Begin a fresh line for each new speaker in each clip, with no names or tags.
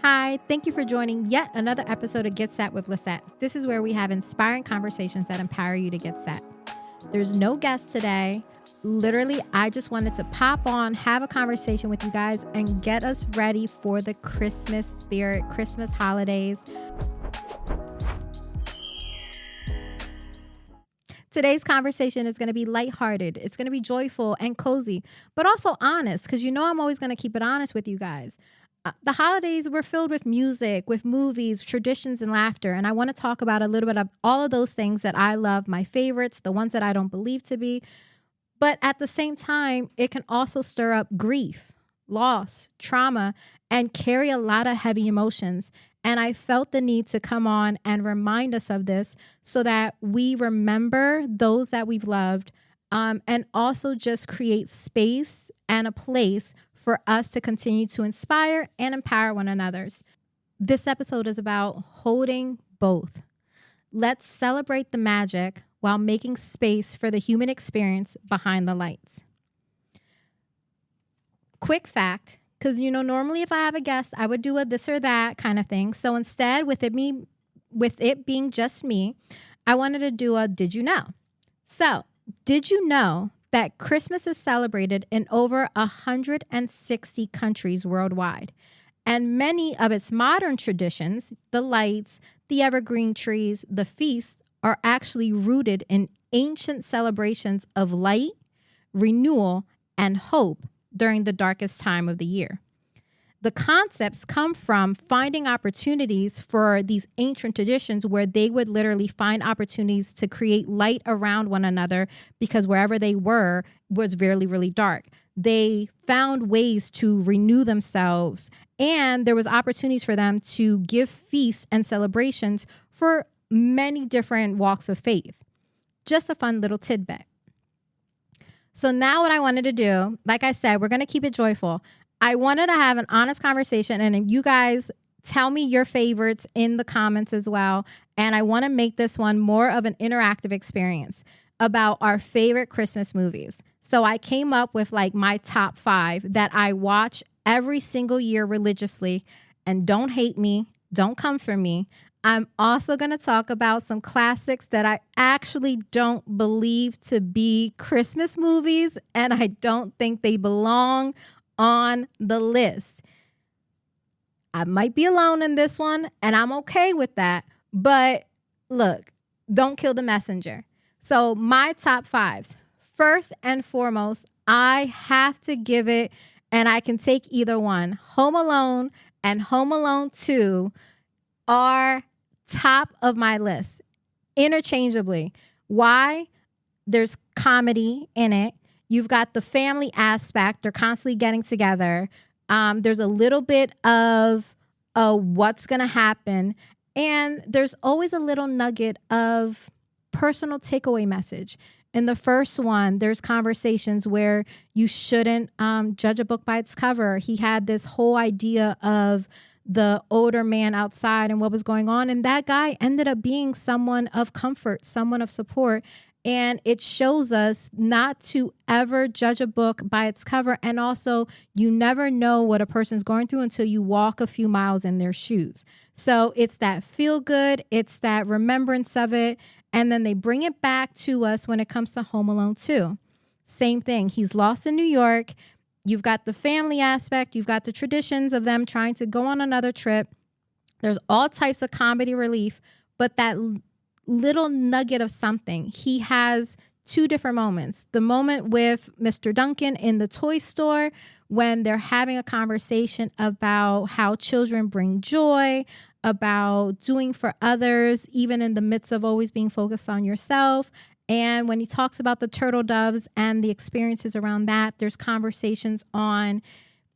Hi, thank you for joining yet another episode of Get Set with Lissette. This is where we have inspiring conversations that empower you to get set. There's no guest today. Literally, I just wanted to pop on, have a conversation with you guys, and get us ready for the Christmas spirit, Christmas holidays. Today's conversation is going to be lighthearted. It's going to be joyful and cozy, but also honest, because I'm always going to keep it honest with you guys. The holidays were filled with music, with movies, traditions, and laughter. And I want to talk about a little bit of all of those things that I love, my favorites, the ones that I don't believe to be. But at the same time, it can also stir up grief, loss, trauma, and carry a lot of heavy emotions. And I felt the need to come on and remind us of this so that we remember those that we've loved, and also just create space and a place for us to continue to inspire and empower one another. This episode is about holding both. Let's celebrate the magic while making space for the human experience behind the lights. Quick fact, because normally if I have a guest, I would do a this or that kind of thing. So instead, with it being just me, I wanted to do a did you know? So, did you know that Christmas is celebrated in over 160 countries worldwide? And many of its modern traditions, the lights, the evergreen trees, the feasts, are actually rooted in ancient celebrations of light, renewal, and hope during the darkest time of the year. The concepts come from finding opportunities for these ancient traditions where they would literally find opportunities to create light around one another because wherever they were was really, really dark. They found ways to renew themselves, and there was opportunities for them to give feasts and celebrations for many different walks of faith. Just a fun little tidbit. So now what I wanted to do, like I said, we're going to keep it joyful. I wanted to have an honest conversation, and you guys tell me your favorites in the comments as well. And I want to make this one more of an interactive experience about our favorite Christmas movies. So I came up with my top 5 that I watch every single year religiously. And don't hate me, don't come for me. I'm also going to talk about some classics that I actually don't believe to be Christmas movies, and I don't think they belong on the list. I might be alone in this one, and I'm okay with that. But look, don't kill the messenger. So my top 5s. First and foremost, I have to give it, and I can take either one. Home Alone and Home Alone 2 are top of my list interchangeably. Why? There's comedy in it. You've got the family aspect. They're constantly getting together. There's a little bit of what's going to happen. And there's always a little nugget of personal takeaway message. In the first one, there's conversations where you shouldn't judge a book by its cover. He had this whole idea of the older man outside and what was going on. And that guy ended up being someone of comfort, someone of support. And it shows us not to ever judge a book by its cover. And also, you never know what a person's going through until you walk a few miles in their shoes. So it's that feel good. It's that remembrance of it. And then they bring it back to us when it comes to Home Alone 2. Same thing. He's lost in New York. You've got the family aspect. You've got the traditions of them trying to go on another trip. There's all types of comedy relief, but that little nugget of something. He has 2 different moments. The moment with Mr. Duncan in the toy store when they're having a conversation about how children bring joy, about doing for others, even in the midst of always being focused on yourself. And when he talks about the turtle doves and the experiences around that, there's conversations on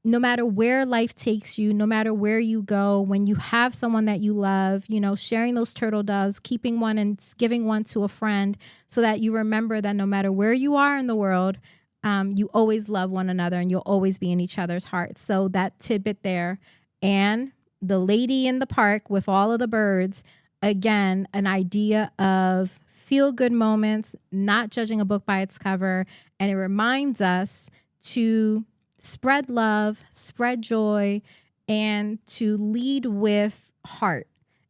no matter where life takes you, no matter where you go, when you have someone that you love, sharing those turtle doves, keeping one and giving one to a friend so that you remember that no matter where you are in the world, you always love one another and you'll always be in each other's hearts. So that tidbit there. And the lady in the park with all of the birds, again, an idea of feel-good moments, not judging a book by its cover. And it reminds us to spread love, spread joy, and to lead with heart.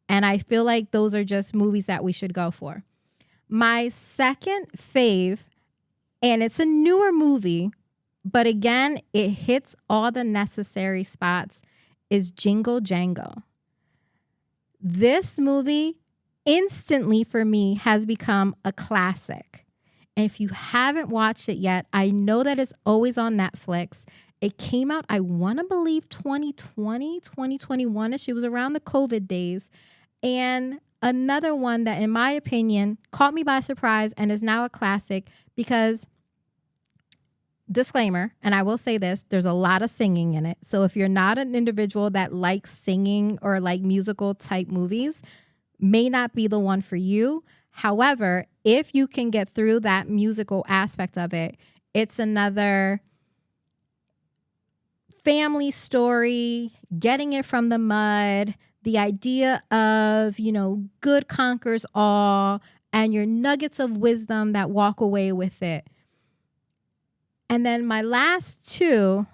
And I feel like those are just movies that we should go for. My second fave, and it's a newer movie, but again, it hits all the necessary spots, is Jingle Jangle. This movie instantly for me has become a classic. And if you haven't watched it yet, I know that it's always on Netflix. It came out, I want to believe 2020, 2021ish. It was around the COVID days. And another one that, in my opinion, caught me by surprise and is now a classic because, disclaimer, and I will say this, there's a lot of singing in it. So if you're not an individual that likes singing or like musical type movies, may not be the one for you. However, if you can get through that musical aspect of it, it's another family story, getting it from the mud, the idea of, good conquers all, and your nuggets of wisdom that walk away with it. And then my last two,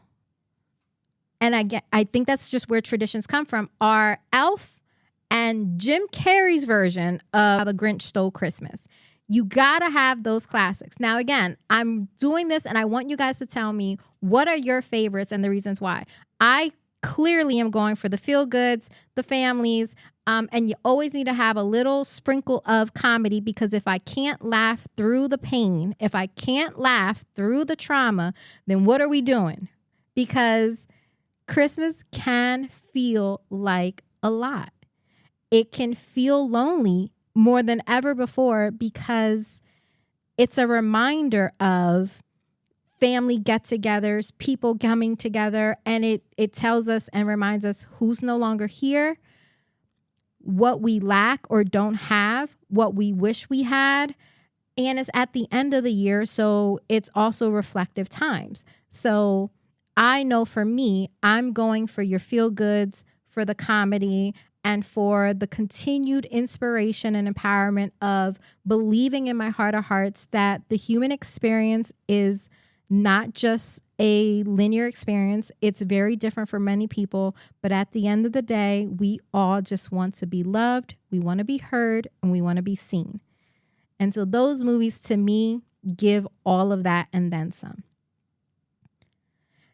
and I think that's just where traditions come from, are Elf and Jim Carrey's version of How the Grinch Stole Christmas. You gotta have those classics. Now, again, I'm doing this and I want you guys to tell me what are your favorites and the reasons why. I clearly am going for the feel goods, the families, and you always need to have a little sprinkle of comedy, because if I can't laugh through the pain, if I can't laugh through the trauma, then what are we doing? Because Christmas can feel like a lot. It can feel lonely more than ever before because it's a reminder of family get-togethers, people coming together, and it tells us and reminds us who's no longer here, what we lack or don't have, what we wish we had, and it's at the end of the year, so it's also reflective times. So I know for me, I'm going for your feel-goods, for the comedy, and for the continued inspiration and empowerment of believing in my heart of hearts that the human experience is not just a linear experience. It's very different for many people, but at the end of the day, we all just want to be loved, we want to be heard, and we want to be seen. And so those movies to me give all of that and then some.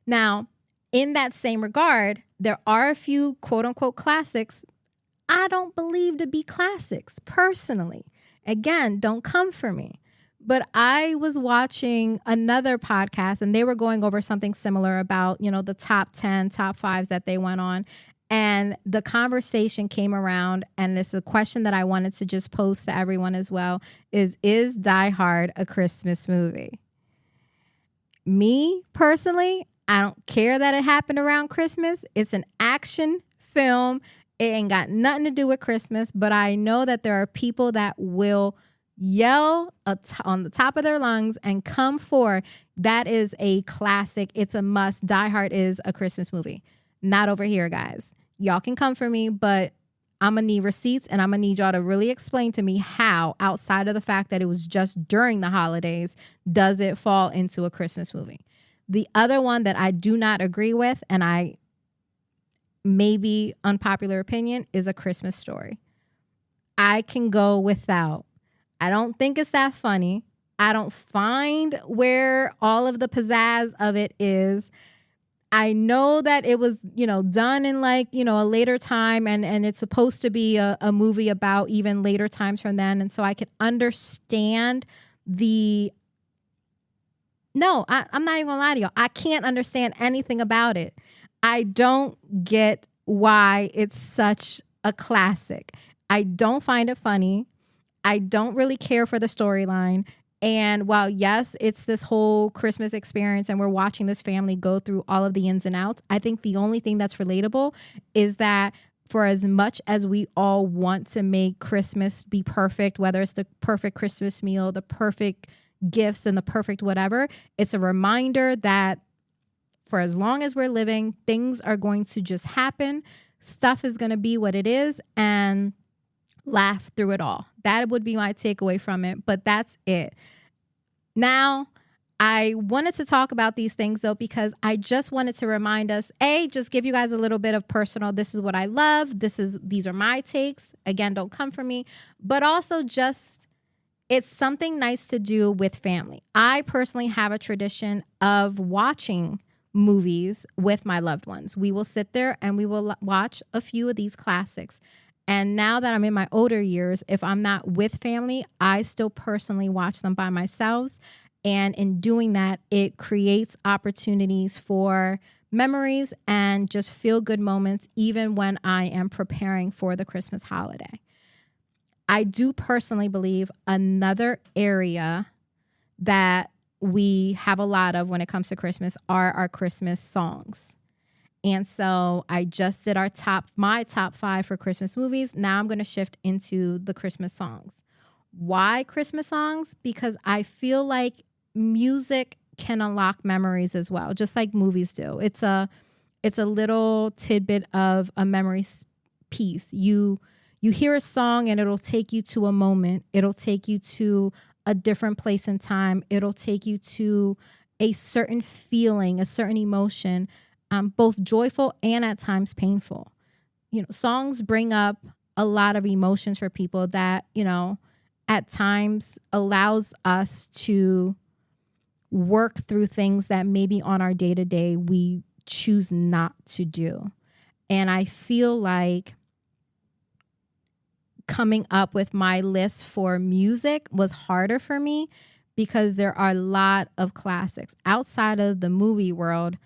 Now, in that same regard, there are a few quote unquote classics I don't believe to be classics personally. Again, don't come for me. But I was watching another podcast and they were going over something similar about, the top 10, top 5s that they went on. And the conversation came around, and it's a question that I wanted to just pose to everyone as well, is Die Hard a Christmas movie? Me personally, I don't care that it happened around Christmas. It's an action film. It ain't got nothing to do with Christmas, but I know that there are people that will yell on the top of their lungs and come for. That is a classic. It's a must. Die Hard is a Christmas movie. Not over here, guys. Y'all can come for me, but I'm going to need receipts, and I'm going to need y'all to really explain to me how, outside of the fact that it was just during the holidays, does it fall into a Christmas movie. The other one that I do not agree with, and I maybe unpopular opinion, is A Christmas Story. I can go without. I don't think it's that funny. I don't find where all of the pizzazz of it is. I know that it was, done in a later time, and it's supposed to be a movie about even later times from then. And so I can understand I'm not even gonna lie to y'all. I can't understand anything about it. I don't get why it's such a classic. I don't find it funny. I don't really care for the storyline. And while, yes, it's this whole Christmas experience and we're watching this family go through all of the ins and outs, I think the only thing that's relatable is that for as much as we all want to make Christmas be perfect, whether it's the perfect Christmas meal, the perfect gifts, and the perfect whatever, it's a reminder that for as long as we're living, things are going to just happen. Stuff is going to be what it is, and laugh through it all. That would be my takeaway from it, but that's it. Now, I wanted to talk about these things though, because I just wanted to remind us, just give you guys a little bit of personal, this is what I love. These are my takes. Again, don't come for me, but also just, it's something nice to do with family. I personally have a tradition of watching movies with my loved ones. We will sit there and we will watch a few of these classics. And now that I'm in my older years, if I'm not with family, I still personally watch them by myself. And in doing that, it creates opportunities for memories and just feel good moments, even when I am preparing for the Christmas holiday. I do personally believe another area that we have a lot of when it comes to Christmas are our Christmas songs. And so I just did my top 5 for Christmas movies. Now I'm going to shift into the Christmas songs. Why Christmas songs? Because I feel like music can unlock memories as well, just like movies do. It's a little tidbit of a memory piece. You hear a song and it'll take you to a moment. It'll take you to a different place in time. It'll take you to a certain feeling, a certain emotion, both joyful and at times painful. Songs bring up a lot of emotions for people that, at times allows us to work through things that maybe on our day-to-day we choose not to do. And I feel like coming up with my list for music was harder for me because there are a lot of classics outside of the movie world.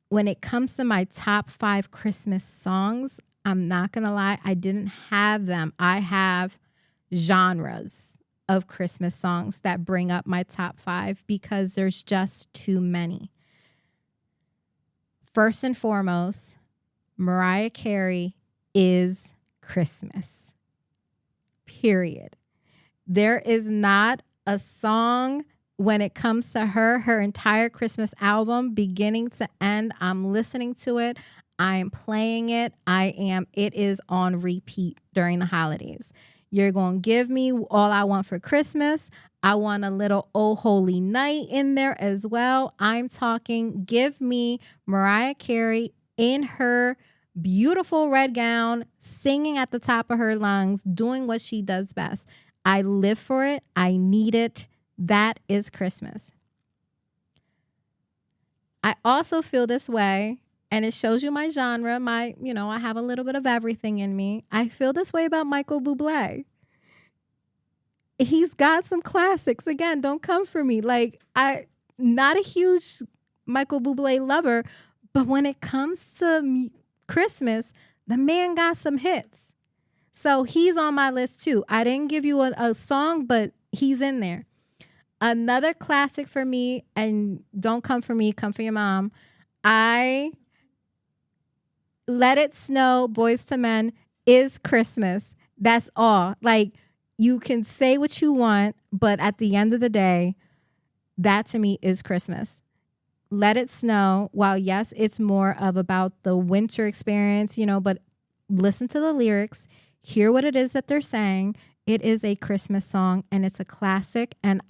When it comes to my top 5 Christmas songs, I'm not going to lie, I didn't have them. I have genres of Christmas songs that bring up my top 5 because there's just too many. First and foremost, Mariah Carey is Christmas. Period. There is not a song when it comes to her entire Christmas album, beginning to end, I'm listening to it. I am playing it. It is on repeat during the holidays. You're going to give me All I Want for Christmas. I want a little Oh Holy Night in there as well. I'm talking, give me Mariah Carey in her beautiful red gown, singing at the top of her lungs, doing what she does best. I live for it. I need it. That is Christmas. I also feel this way, and it shows you my genre. I have a little bit of everything in me. I feel this way about Michael Bublé. He's got some classics. Again, don't come for me. I'm not a huge Michael Bublé lover, but when it comes to Christmas, the man got some hits. So he's on my list too. I didn't give you a song, but he's in there. Another classic for me, and don't come for me, come for your mom. Let It Snow, Boys to Men is Christmas. That's all. You can say what you want, but at the end of the day, that to me is Christmas. Let It Snow, while yes, it's more of about the winter experience, but listen to the lyrics, hear what it is that they're saying. It is a Christmas song and it's a classic. And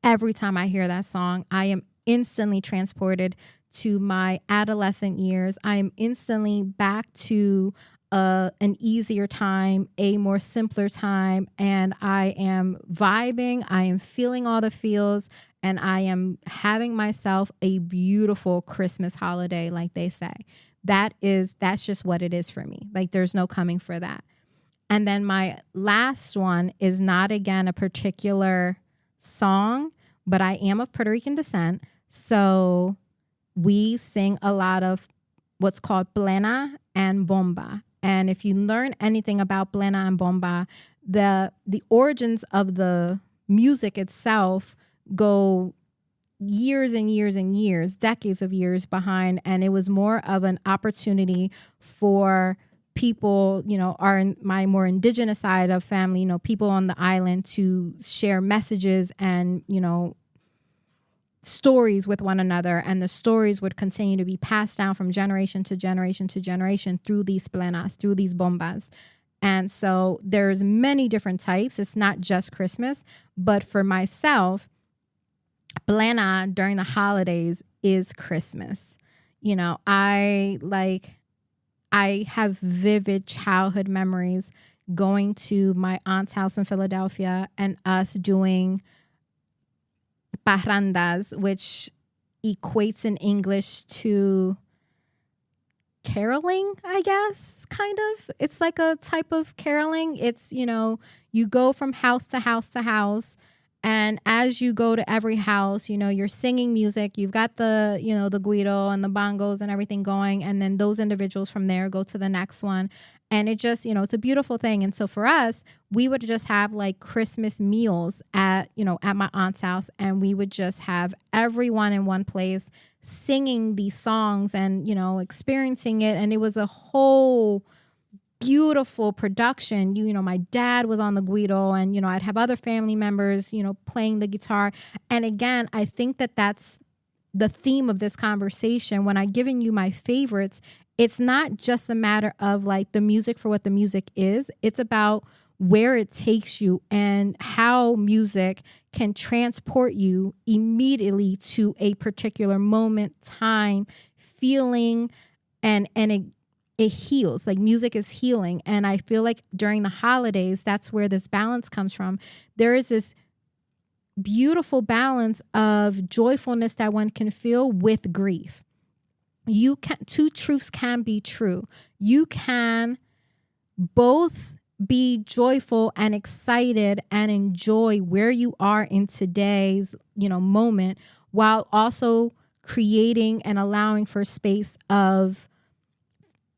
every time I hear that song, I am instantly transported to my adolescent years. I am instantly back to an easier time, a more simpler time, and I am vibing. I am feeling all the feels, and I am having myself a beautiful Christmas holiday, like they say. That's just what it is for me. There's no coming for that. And then my last one is not, again, a particular song, but I am of Puerto Rican descent. So we sing a lot of what's called plena and bomba. And if you learn anything about plena and bomba, the origins of the music itself go years and years and years, decades of years behind. And it was more of an opportunity for people, my more indigenous side of family, people on the island to share messages and, stories with one another. And the stories would continue to be passed down from generation to generation to generation through these plenas, through these bombas. And so there's many different types. It's not just Christmas, but for myself, plena during the holidays is Christmas. You know, I have vivid childhood memories going to my aunt's house in Philadelphia and us doing parrandas, which equates in English to caroling, I guess, kind of. It's like a type of caroling. It's, you know, you go from house to house to house. And as you go to every house, you know, you're singing music. You've got the, you know, the guiro and the bongos and everything going. And then those individuals from there go to the next one. And it just, you know, it's a beautiful thing. And so for us, we would just have like Christmas meals at, you know, at my aunt's house. And we would just have everyone in one place singing these songs and, you know, experiencing it. And it was a whole beautiful production. You know, my dad was on the guiro and, you know, I'd have other family members, you know, playing the guitar. And again, I think that that's the theme of this conversation. When I'm giving you my favorites, it's not just a matter of like the music for what the music is. It's about where it takes you and how music can transport you immediately to a particular moment, time, feeling, and it heals. Like music is healing. And I feel like during the holidays, that's where this balance comes from. There is this beautiful balance of joyfulness that one can feel with grief. Two truths can be true. You can both be joyful and excited and enjoy where you are in today's, you know, moment, while also creating and allowing for space of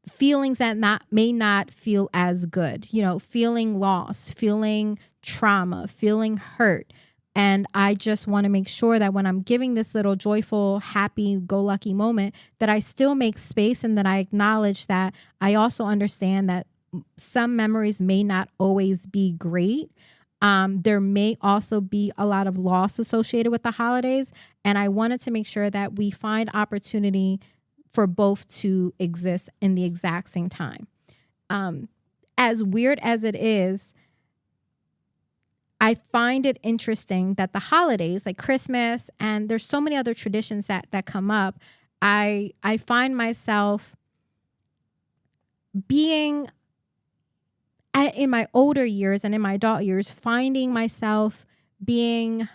feelings that may not feel as good, you know, feeling loss, feeling trauma, feeling hurt. And I just want to make sure that when I'm giving this little joyful, happy, go lucky moment, that I still make space and that I acknowledge that I also understand that some memories may not always be great. There may also be a lot of loss associated with the holidays. And I wanted to make sure that we find opportunity for both to exist in the exact same time. As weird as it is, I find it interesting that the holidays, like Christmas, and there's so many other traditions that come up, I find myself being, in my older years and in my adult years, finding myself being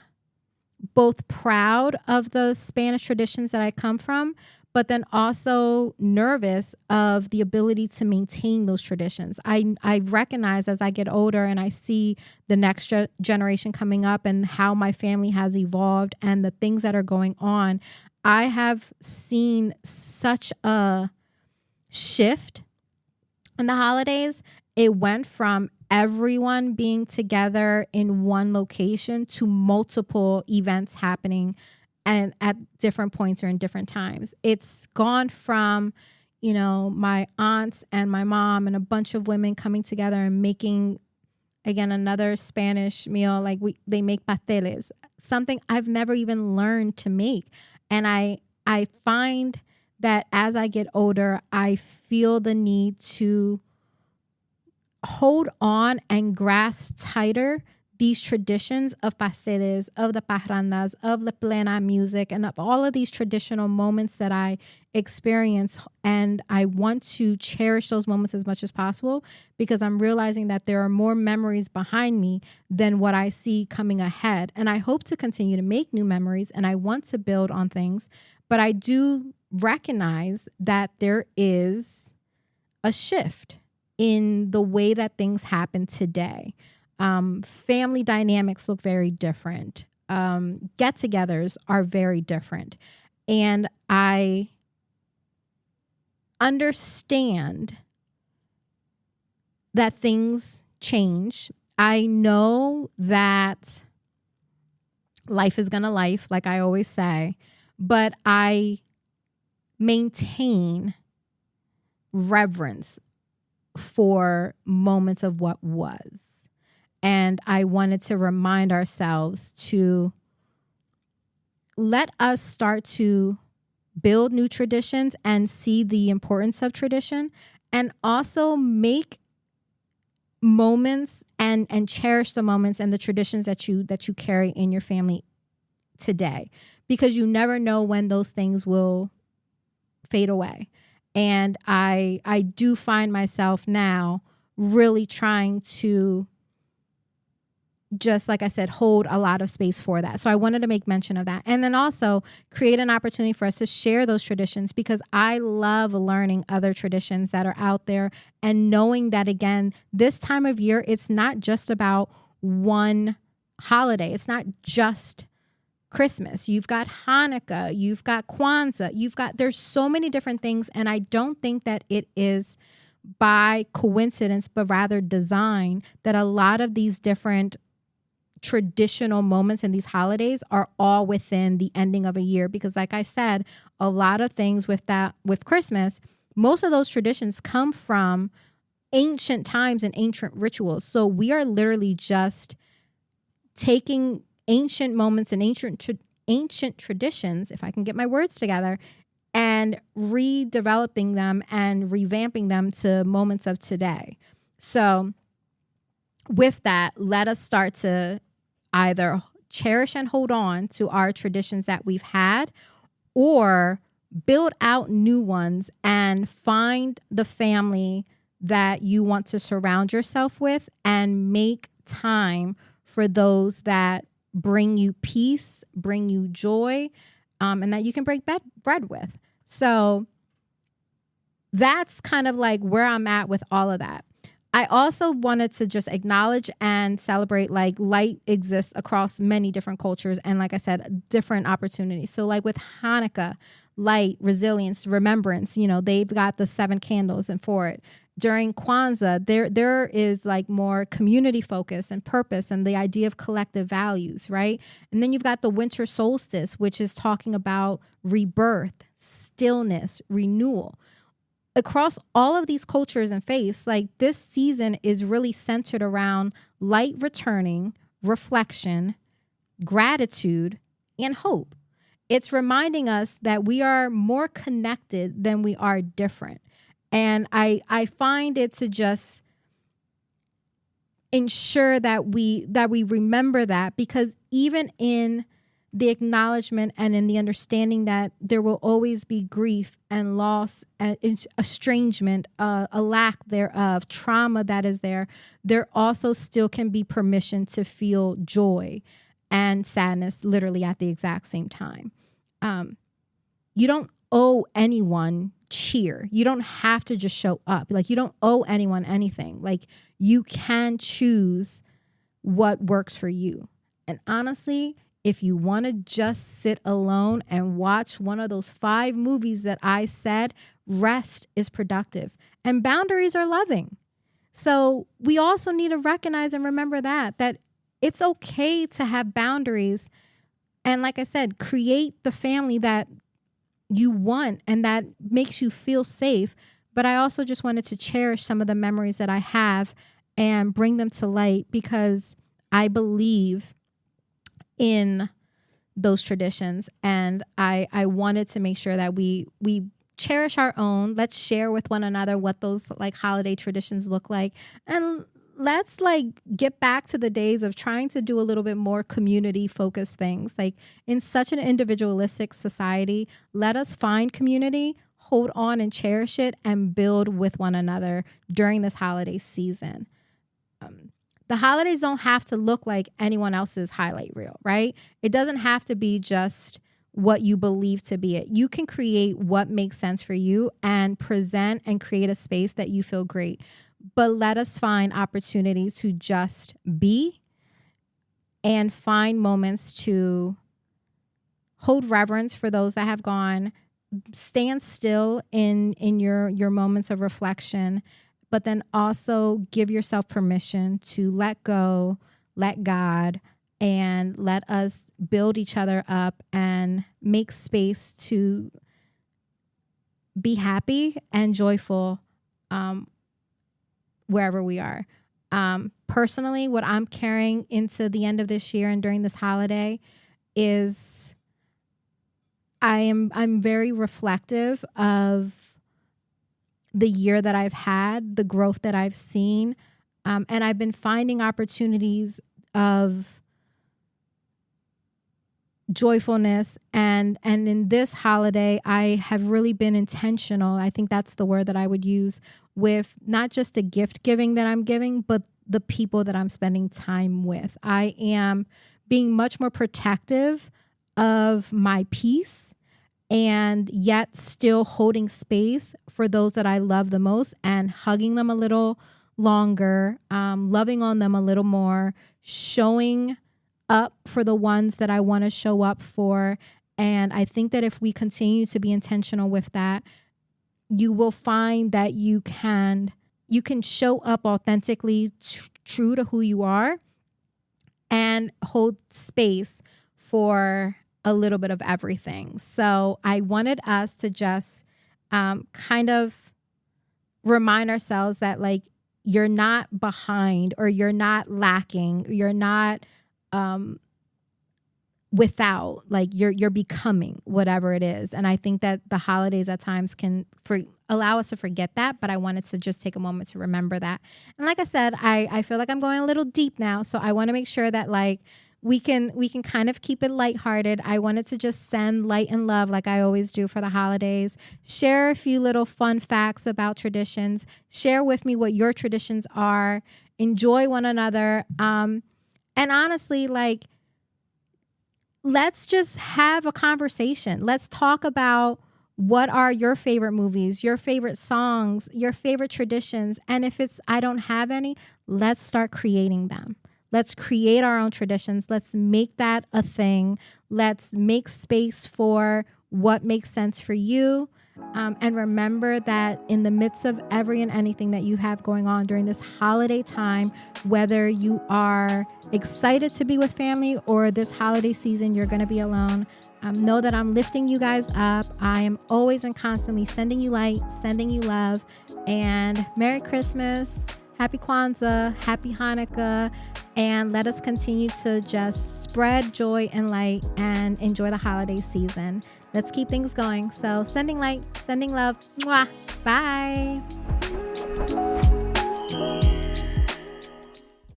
both proud of the Spanish traditions that I come from, but then also nervous of the ability to maintain those traditions. I recognize as I get older and I see the next generation coming up and how my family has evolved and the things that are going on, I have seen such a shift in the holidays. It went from everyone being together in one location to multiple events happening and at different points or in different times. It's gone from, you know, my aunts and my mom and a bunch of women coming together and making, again, another Spanish meal. Like they make pasteles, something I've never even learned to make. And I find that as I get older, I feel the need to hold on and grasp tighter these traditions of pasteles, of the parrandas, of the plena music, and of all of these traditional moments that I experience. And I want to cherish those moments as much as possible because I'm realizing that there are more memories behind me than what I see coming ahead. And I hope to continue to make new memories and I want to build on things. But I do recognize that there is a shift in the way that things happen today. Family dynamics look very different. Get-togethers are very different. And I understand that things change. I know that life is gonna life, like I always say, but I maintain reverence for moments of what was. And I wanted to remind ourselves to let us start to build new traditions and see the importance of tradition, and also make moments and cherish the moments and the traditions that you carry in your family today, because you never know when those things will fade away. And I do find myself now really trying to, just like I said, hold a lot of space for that. So I wanted to make mention of that. And then also create an opportunity for us to share those traditions, because I love learning other traditions that are out there and knowing that, again, this time of year, it's not just about one holiday. It's not just Christmas. You've got Hanukkah, you've got Kwanzaa, there's so many different things. And I don't think that it is by coincidence, but rather design, that a lot of these different traditional moments and these holidays are all within the ending of a year. Because like I said, a lot of things with Christmas, most of those traditions come from ancient times and ancient rituals. So we are literally just taking ancient moments and ancient traditions, if I can get my words together, and redeveloping them and revamping them to moments of today. So with that, let us start to either cherish and hold on to our traditions that we've had, or build out new ones and find the family that you want to surround yourself with, and make time for those that bring you peace, bring you joy, and that you can break bread with. So that's kind of like where I'm at with all of that. I also wanted to just acknowledge and celebrate, like, light exists across many different cultures. And like I said, different opportunities. So like with Hanukkah, light, resilience, remembrance, they've got the 7 candles and for it. During Kwanzaa, there is like more community focus and purpose and the idea of collective values, right? And then you've got the winter solstice, which is talking about rebirth, stillness, renewal. Across all of these cultures and faiths, like, this season is really centered around light returning, reflection, gratitude, and hope. It's reminding us that we are more connected than we are different. And I find it to just ensure that we remember that, because even in the acknowledgement and in the understanding that there will always be grief and loss, and estrangement, a lack thereof, trauma that is there also still can be permission to feel joy and sadness literally at the exact same time. You don't owe anyone cheer. You don't have to just show up. Like, you don't owe anyone anything. Like, you can choose what works for you. And honestly, if you want to just sit alone and watch one of those 5 movies that I said, rest is productive and boundaries are loving. So we also need to recognize and remember that it's okay to have boundaries. And like I said, create the family that you want and that makes you feel safe. But I also just wanted to cherish some of the memories that I have and bring them to light, because I believe in those traditions. And I wanted to make sure that we cherish our own. Let's share with one another what those like holiday traditions look like. And let's like get back to the days of trying to do a little bit more community focused things. Like, in such an individualistic society, let us find community, hold on and cherish it, and build with one another during this holiday season. The holidays don't have to look like anyone else's highlight reel, right? It doesn't have to be just what you believe to be it. You can create what makes sense for you and present and create a space that you feel great. But let us find opportunity to just be and find moments to hold reverence for those that have gone, stand still in your moments of reflection, but then also give yourself permission to let go, let God, and let us build each other up and make space to be happy and joyful wherever we are. Personally, what I'm carrying into the end of this year and during this holiday is I'm very reflective of the year that I've had, the growth that I've seen, And I've been finding opportunities of joyfulness. And in this holiday, I have really been intentional. I think that's the word that I would use, with not just the gift giving that I'm giving, but the people that I'm spending time with. I am being much more protective of my peace, and yet still holding space for those that I love the most, and hugging them a little longer, loving on them a little more, showing up for the ones that I want to show up for. And I think that if we continue to be intentional with that, you will find that you can show up authentically, true to who you are, and hold space for a little bit of everything. So I wanted us to just kind of remind ourselves that, like, you're not behind, or you're not lacking, you're not without, like you're becoming whatever it is. And I think that the holidays at times can allow us to forget that, but I wanted to just take a moment to remember that. And like I said, I feel like I'm going a little deep now, so I want to make sure that, like, we can kind of keep it lighthearted. I wanted to just send light and love, like I always do for the holidays. Share a few little fun facts about traditions. Share with me what your traditions are. Enjoy one another. And honestly, like, let's just have a conversation. Let's talk about what are your favorite movies, your favorite songs, your favorite traditions. And if I don't have any, let's start creating them. Let's create our own traditions. Let's make that a thing. Let's make space for what makes sense for you. And remember that in the midst of every and anything that you have going on during this holiday time, whether you are excited to be with family or this holiday season you're going to be alone, know that I'm lifting you guys up. I am always and constantly sending you light, sending you love, and Merry Christmas, Happy Kwanzaa, Happy Hanukkah, and let us continue to just spread joy and light and enjoy the holiday season. Let's keep things going. So sending light, sending love. Mwah. Bye.